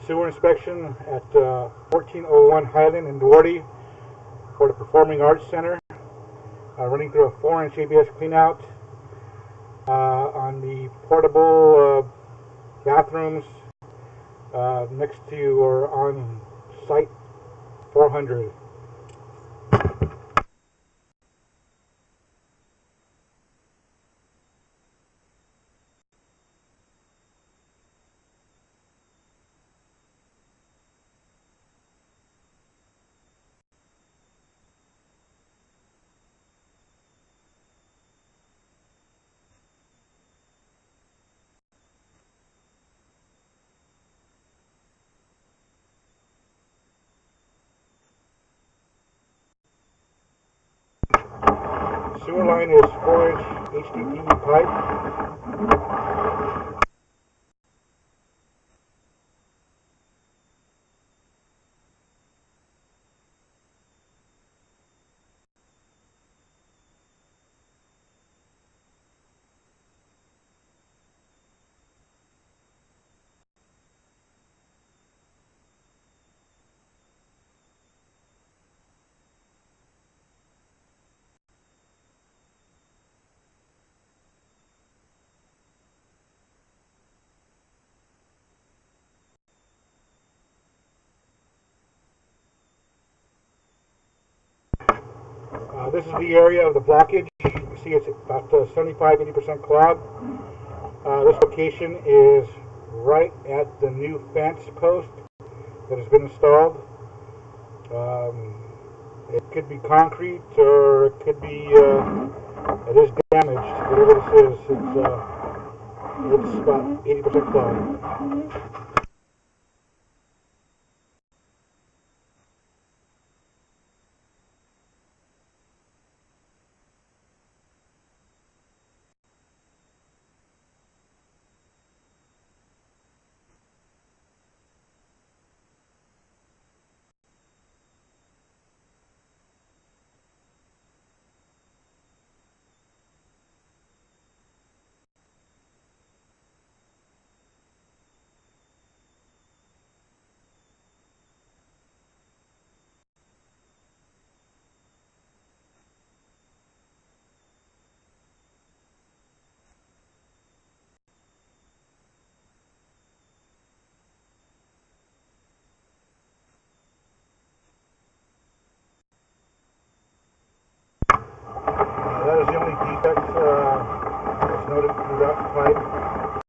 sewer inspection at 1401 Highland in Duarte for the Performing Arts Center. Running through a 4-inch ABS cleanout on the portable bathrooms next to or on site 400. Sewer line is 4-inch HDPE pipe. This is the area of the blockage. You can see it's about 75-80% clogged. This location is right at the new fence post that has been installed. It could be concrete or it could be, it is damaged. Whatever this is, it's about 80% clogged. That is the only defect that's noted throughout the pipe.